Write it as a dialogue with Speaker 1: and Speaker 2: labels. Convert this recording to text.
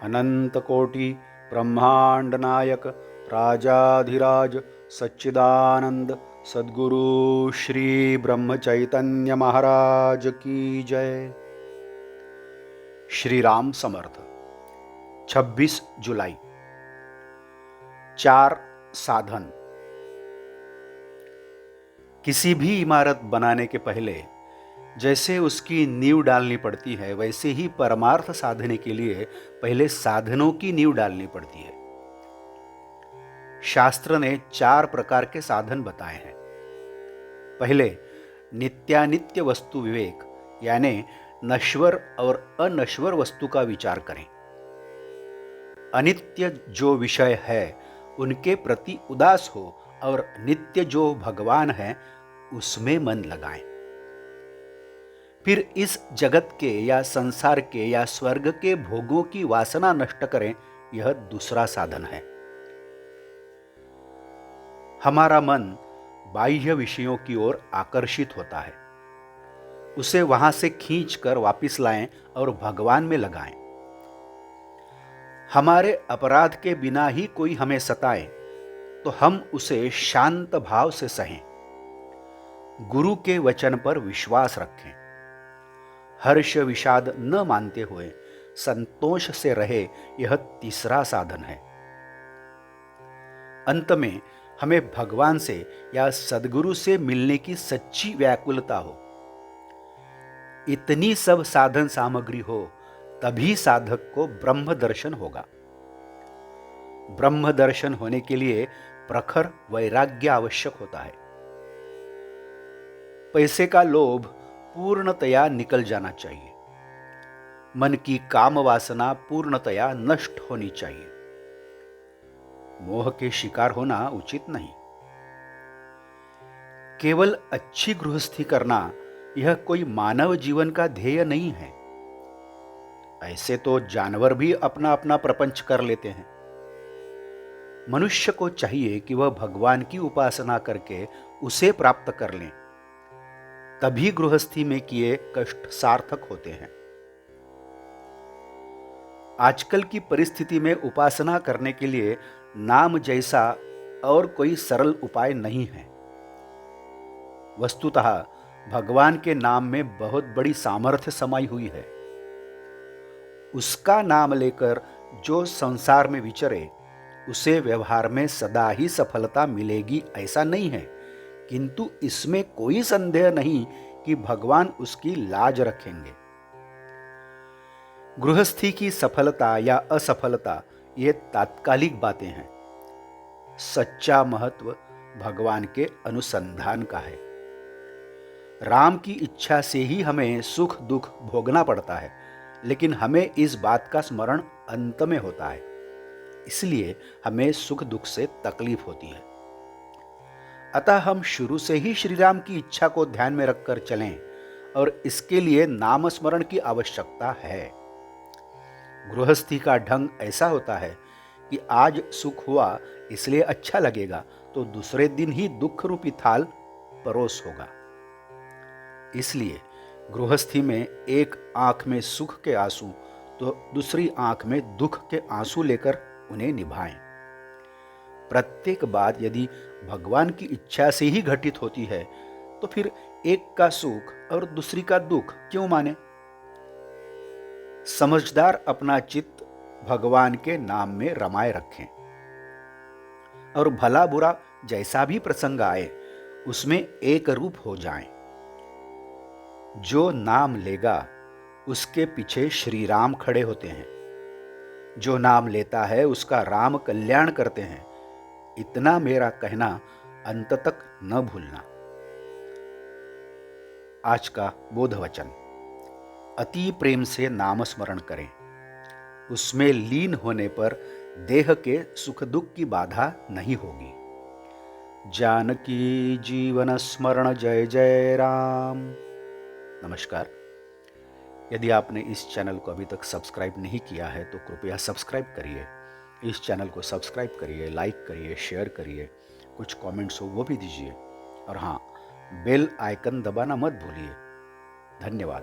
Speaker 1: अनंत कोटि ब्रह्मांड नायक राजाधिराज सच्चिदानंद सद्गुरु श्री ब्रह्म चैतन्य महाराज की जय। श्री राम समर्थ। 26 जुलाई। 4 साधन। किसी भी इमारत बनाने के पहले जैसे उसकी नींव डालनी पड़ती है, वैसे ही परमार्थ साधने के लिए पहले साधनों की नींव डालनी पड़ती है। शास्त्र ने 4 प्रकार के साधन बताए हैं। पहले नित्यानित्य वस्तु विवेक, यानी नश्वर और अनश्वर वस्तु का विचार करें। अनित्य जो विषय है उनके प्रति उदास हो और नित्य जो भगवान है उसमें मन लगाएं। फिर इस जगत के या संसार के या स्वर्ग के भोगों की वासना नष्ट करें, यह दूसरा साधन है। हमारा मन बाह्य विषयों की ओर आकर्षित होता है, उसे वहां से खींचकर वापस लाएं और भगवान में लगाएं। हमारे अपराध के बिना ही कोई हमें सताए तो हम उसे शांत भाव से सहें। गुरु के वचन पर विश्वास रखें। हर्ष विषाद न मानते हुए संतोष से रहे, यह तीसरा साधन है। अंत में हमें भगवान से या सद्गुरु से मिलने की सच्ची व्याकुलता हो। इतनी सब साधन सामग्री हो तभी साधक को ब्रह्म दर्शन होगा। ब्रह्म दर्शन होने के लिए प्रखर वैराग्य आवश्यक होता है। पैसे का लोभ पूर्णतया निकल जाना चाहिए। मन की काम वासना पूर्णतया नष्ट होनी चाहिए। मोह के शिकार होना उचित नहीं। केवल अच्छी गृहस्थी करना यह कोई मानव जीवन का ध्येय नहीं है। ऐसे तो जानवर भी अपना अपना प्रपंच कर लेते हैं। मनुष्य को चाहिए कि वह भगवान की उपासना करके उसे प्राप्त कर लें, तभी गृहस्थी में किए कष्ट सार्थक होते हैं। आजकल की परिस्थिति में उपासना करने के लिए नाम जैसा और कोई सरल उपाय नहीं है। वस्तुतः भगवान के नाम में बहुत बड़ी सामर्थ्य समाई हुई है। उसका नाम लेकर जो संसार में विचरे उसे व्यवहार में सदा ही सफलता मिलेगी ऐसा नहीं है, किंतु इसमें कोई संदेह नहीं कि भगवान उसकी लाज रखेंगे। गृहस्थी की सफलता या असफलता ये तात्कालिक बातें हैं। सच्चा महत्व भगवान के अनुसंधान का है। राम की इच्छा से ही हमें सुख दुख भोगना पड़ता है, लेकिन हमें इस बात का स्मरण अंत में होता है, इसलिए हमें सुख दुख से तकलीफ होती है। अतः हम शुरू से ही श्री राम की इच्छा को ध्यान में रखकर चलें और इसके लिए नाम स्मरण की आवश्यकता है। गृहस्थी का ढंग ऐसा होता है कि आज सुख हुआ इसलिए अच्छा लगेगा तो दूसरे दिन ही दुख रूपी थाल परोस होगा। इसलिए गृहस्थी में एक आंख में सुख के आंसू तो दूसरी आंख में दुख के आंसू लेकर उन्हें निभाएं। प्रत्येक बात यदि भगवान की इच्छा से ही घटित होती है तो फिर एक का सुख और दूसरी का दुख क्यों माने। समझदार अपना चित्त भगवान के नाम में रमाए रखें और भला बुरा जैसा भी प्रसंग आए उसमें एक रूप हो जाएं। जो नाम लेगा उसके पीछे श्री राम खड़े होते हैं। जो नाम लेता है उसका राम कल्याण करते हैं। इतना मेरा कहना अंत तक न भूलना। आज का बोध वचन। अति प्रेम से नाम स्मरण करें। उसमें लीन होने पर देह के सुख दुख की बाधा नहीं होगी। जानकी जीवन स्मरण जय जय राम। नमस्कार। यदि आपने इस चैनल को अभी तक सब्सक्राइब नहीं किया है तो कृपया सब्सक्राइब करिए। इस चैनल को सब्सक्राइब करिए, लाइक करिए, शेयर करिए, कुछ कमेंट्स हो वो भी दीजिए और हाँ, बेल आइकन दबाना मत भूलिए। धन्यवाद।